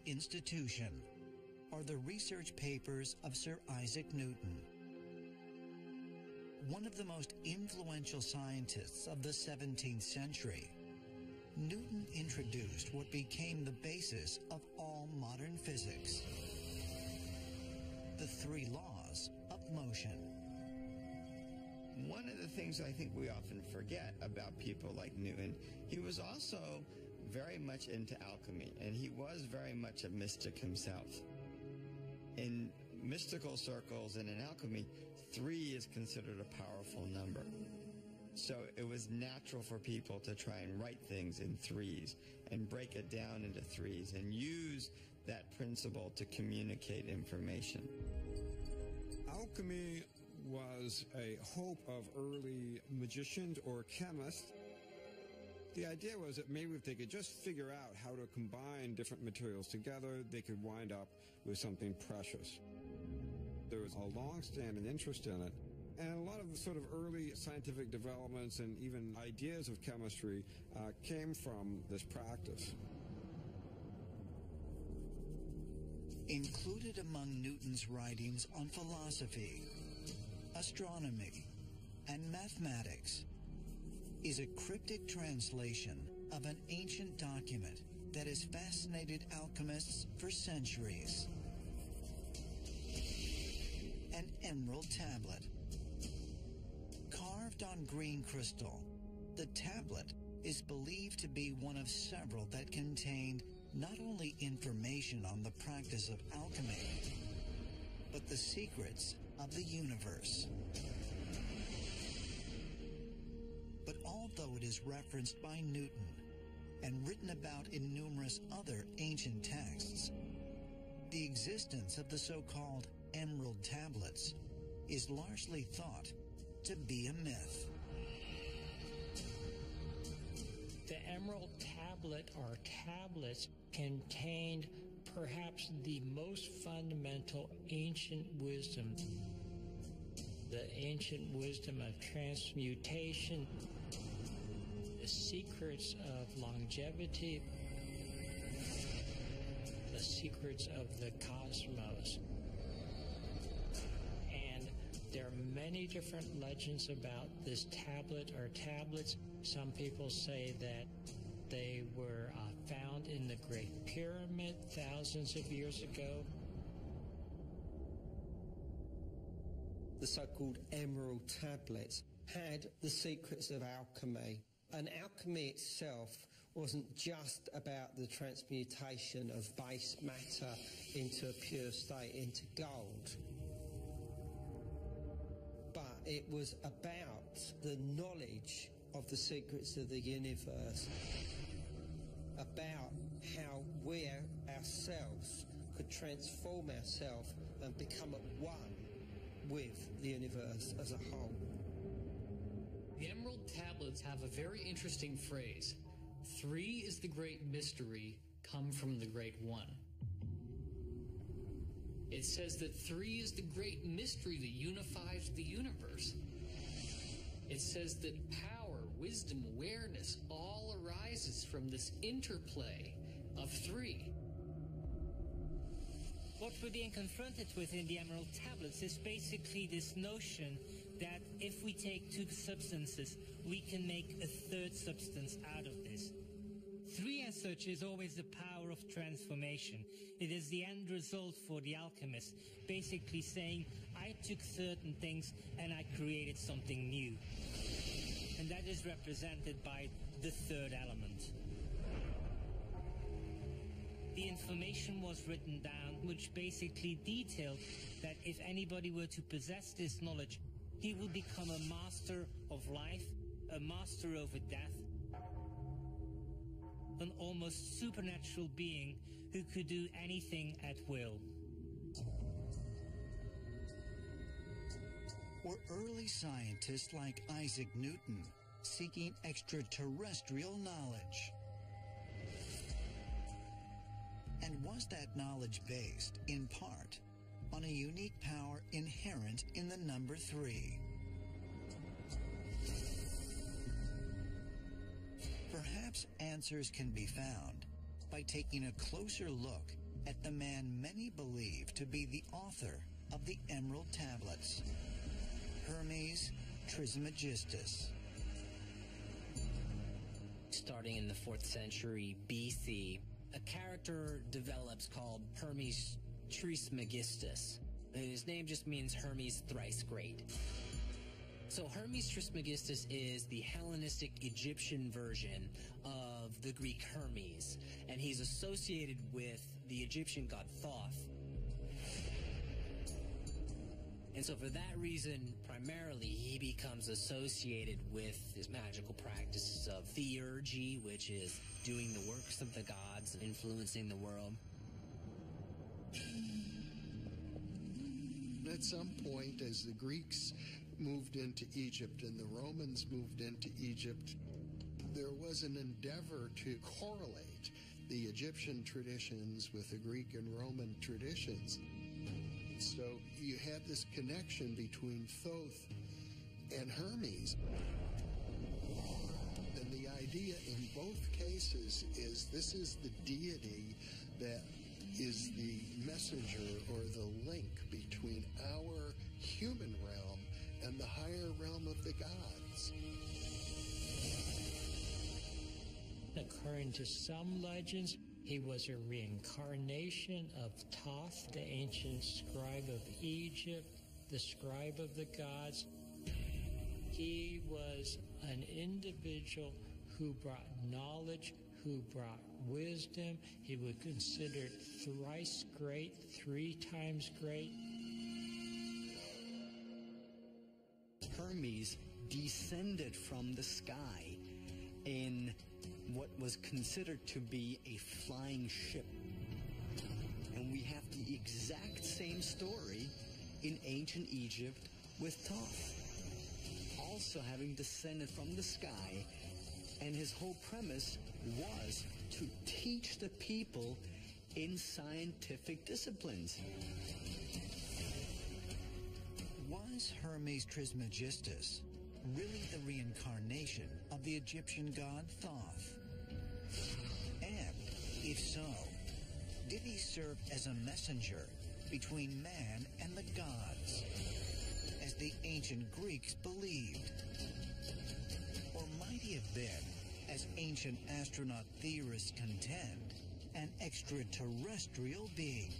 institution are the research papers of Sir Isaac Newton. One of the most influential scientists of the 17th century, Newton introduced what became the basis of all modern physics: the three laws of motion. One of the things I think we often forget about people like Newton, he was also very much into alchemy, and he was very much a mystic himself. In mystical circles and in alchemy, 3 is considered a powerful number. So it was natural for people to try and write things in 3s and break it down into 3s and use that principle to communicate information. Alchemy was a hope of early magicians or chemists. The idea was that maybe if they could just figure out how to combine different materials together, they could wind up with something precious. There was a long-standing interest in it, and a lot of the sort of early scientific developments and even ideas of chemistry came from this practice. Included among Newton's writings on philosophy, astronomy, and mathematics is a cryptic translation of an ancient document that has fascinated alchemists for centuries. An emerald tablet. Carved on green crystal, the tablet is believed to be one of several that contained not only information on the practice of alchemy, but the secrets of the universe. But although it is referenced by Newton and written about in numerous other ancient texts, the existence of the so-called emerald tablets is largely thought to be a myth. The emerald tablet or tablets contained perhaps the most fundamental ancient wisdom, the ancient wisdom of transmutation, the secrets of longevity, the secrets of the cosmos. And there are many different legends about this tablet or tablets. Some people say that they were found in the Great Pyramid thousands of years ago. The so-called emerald tablets had the secrets of alchemy. And alchemy itself wasn't just about the transmutation of base matter into a pure state, into gold. But it was about the knowledge of the secrets of the universe, about how we ourselves could transform ourselves and become at one with the universe as a whole. The emerald tablets have a very interesting phrase. 3 is the great mystery, come from the great one. It says that 3 is the great mystery that unifies the universe. It says that power, wisdom, awareness all arises from this interplay of 3. What we're being confronted with in the emerald tablets is basically this notion that if we take 2 substances, we can make a 3rd substance out of this. 3 as such is always the power of transformation. It is the end result for the alchemist, basically saying, I took certain things and I created something new. And that is represented by the 3rd element. The information was written down, which basically detailed that if anybody were to possess this knowledge, he would become a master of life, a master over death, an almost supernatural being who could do anything at will. Were early scientists like Isaac Newton seeking extraterrestrial knowledge? And was that knowledge based, in part, on a unique power inherent in the number 3? Perhaps answers can be found by taking a closer look at the man many believe to be the author of the Emerald Tablets, Hermes Trismegistus. Starting in the 4th century BC, a character develops called Hermes Trismegistus. His name just means Hermes thrice great. So Hermes Trismegistus is the Hellenistic Egyptian version of the Greek Hermes, and he's associated with the Egyptian god Thoth. And so for that reason, primarily, he becomes associated with his magical practices of theurgy, which is doing the works of the gods, influencing the world. At some point, as the Greeks moved into Egypt and the Romans moved into Egypt, there was an endeavor to correlate the Egyptian traditions with the Greek and Roman traditions. So you had this connection between Thoth and Hermes. And the idea in both cases is this is the deity that is the messenger or the link between our human realm and the higher realm of the gods. According to some legends, he was a reincarnation of Thoth, the ancient scribe of Egypt, the scribe of the gods. He was an individual who brought knowledge, who brought wisdom. He was considered thrice great, 3 times great. Hermes descended from the sky in what was considered to be a flying ship. And we have the exact same story in ancient Egypt with Thoth, also having descended from the sky, and his whole premise was to teach the people in scientific disciplines. Was Hermes Trismegistus really the reincarnation of the Egyptian god Thoth? And if so, did he serve as a messenger between man and the gods, as the ancient Greeks believed? Or might he have been, as ancient astronaut theorists contend, an extraterrestrial being,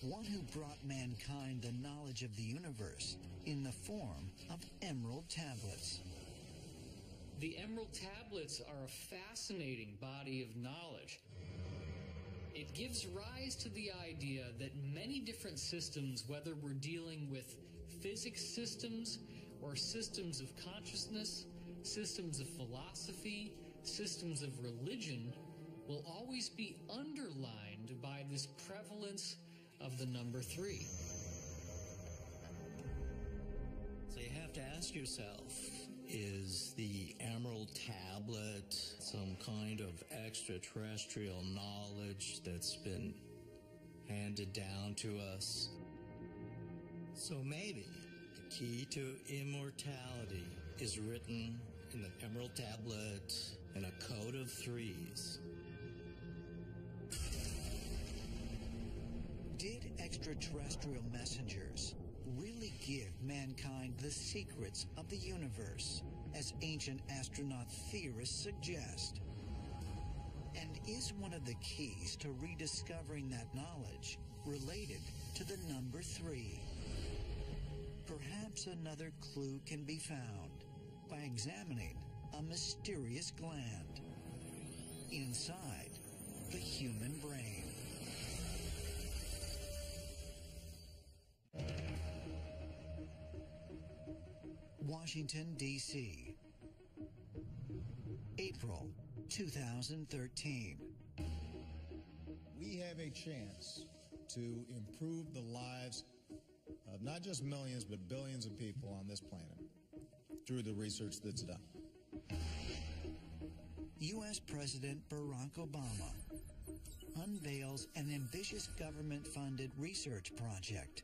one who brought mankind the knowledge of the universe in the form of emerald tablets? The Emerald Tablets are a fascinating body of knowledge. It gives rise to the idea that many different systems, whether we're dealing with physics systems or systems of consciousness, systems of philosophy, systems of religion, will always be underlined by this prevalence of the number 3. So you have to ask yourself, is the Emerald Tablet some kind of extraterrestrial knowledge that's been handed down to us? So maybe the key to immortality is written in the Emerald Tablet in a code of 3s. Did extraterrestrial messengers really give mankind the secrets of the universe, as ancient astronaut theorists suggest? And is one of the keys to rediscovering that knowledge related to the number 3? Perhaps another clue can be found by examining a mysterious gland inside the human brain. Washington, D.C., April 2013. We have a chance to improve the lives of not just millions, but billions of people on this planet through the research that's done. U.S. President Barack Obama unveils an ambitious government-funded research project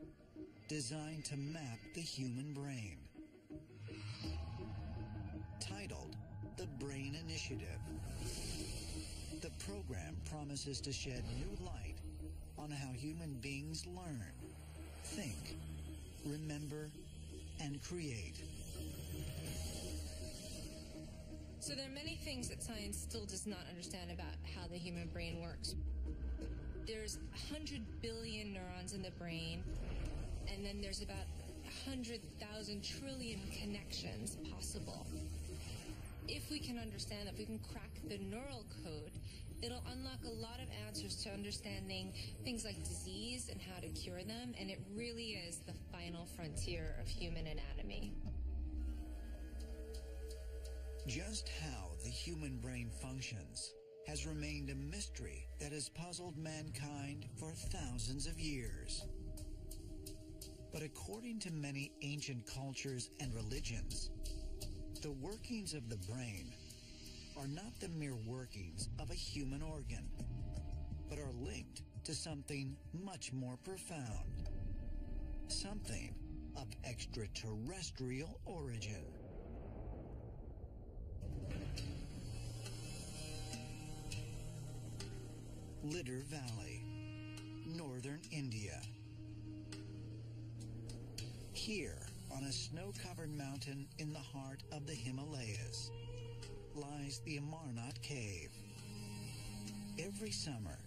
designed to map the human brain. Titled the Brain Initiative, the program promises to shed new light on how human beings learn, think, remember, and create. So there are many things that science still does not understand about how the human brain works. There's 100 billion neurons in the brain, and then there's about 100,000 trillion connections possible. If we can understand that, if we can crack the neural code, it'll unlock a lot of answers to understanding things like disease and how to cure them, and it really is the final frontier of human anatomy. Just how the human brain functions has remained a mystery that has puzzled mankind for thousands of years. But according to many ancient cultures and religions, the workings of the brain are not the mere workings of a human organ, but are linked to something much more profound, something of extraterrestrial origin. Lidder Valley, northern India. Here, on a snow-covered mountain in the heart of the Himalayas, lies the Amarnath Cave. Every summer,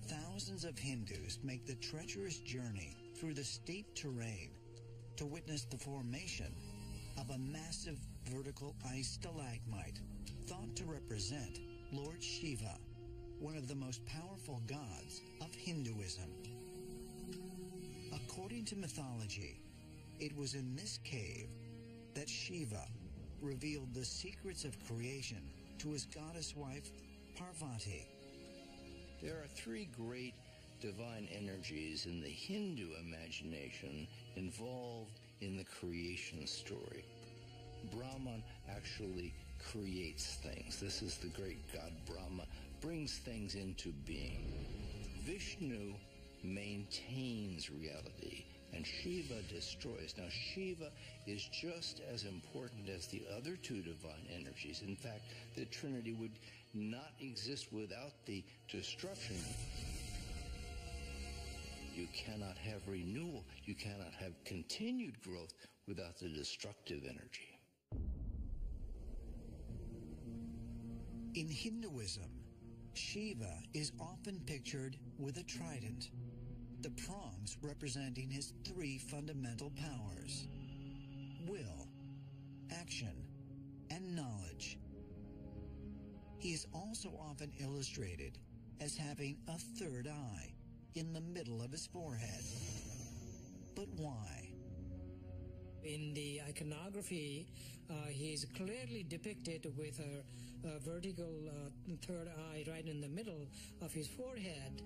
thousands of Hindus make the treacherous journey through the steep terrain to witness the formation of a massive vertical ice stalagmite thought to represent Lord Shiva, one of the most powerful gods of Hinduism. According to mythology, it was in this cave that Shiva revealed the secrets of creation to his goddess wife, Parvati. There are three great divine energies in the Hindu imagination involved in the creation story. Brahman actually creates things. This is the great god Brahma, brings things into being. Vishnu maintains reality, and Shiva destroys. Now, Shiva is just as important as the other two divine energies. In fact, the Trinity would not exist without the destruction. You cannot have renewal. You cannot have continued growth without the destructive energy. In Hinduism, Shiva is often pictured with a trident, the prongs representing his three fundamental powers: will, action, and knowledge. He is also often illustrated as having a third eye in the middle of his forehead. But why? In the iconography, he is clearly depicted with a vertical third eye right in the middle of his forehead.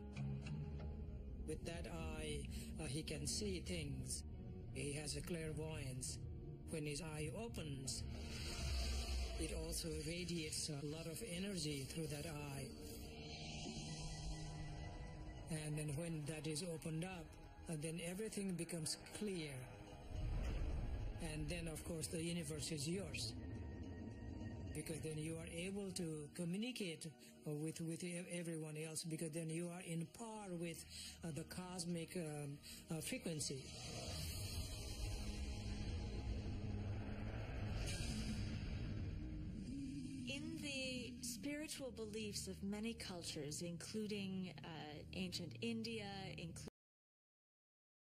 With that eye, he can see things. He has a clairvoyance. When his eye opens, it also radiates a lot of energy through that eye. And then when that is opened up, then everything becomes clear. And then, of course, the universe is yours. Because then you are able to communicate with everyone else, because then you are in par with the cosmic frequency. In the spiritual beliefs of many cultures, including ancient India, including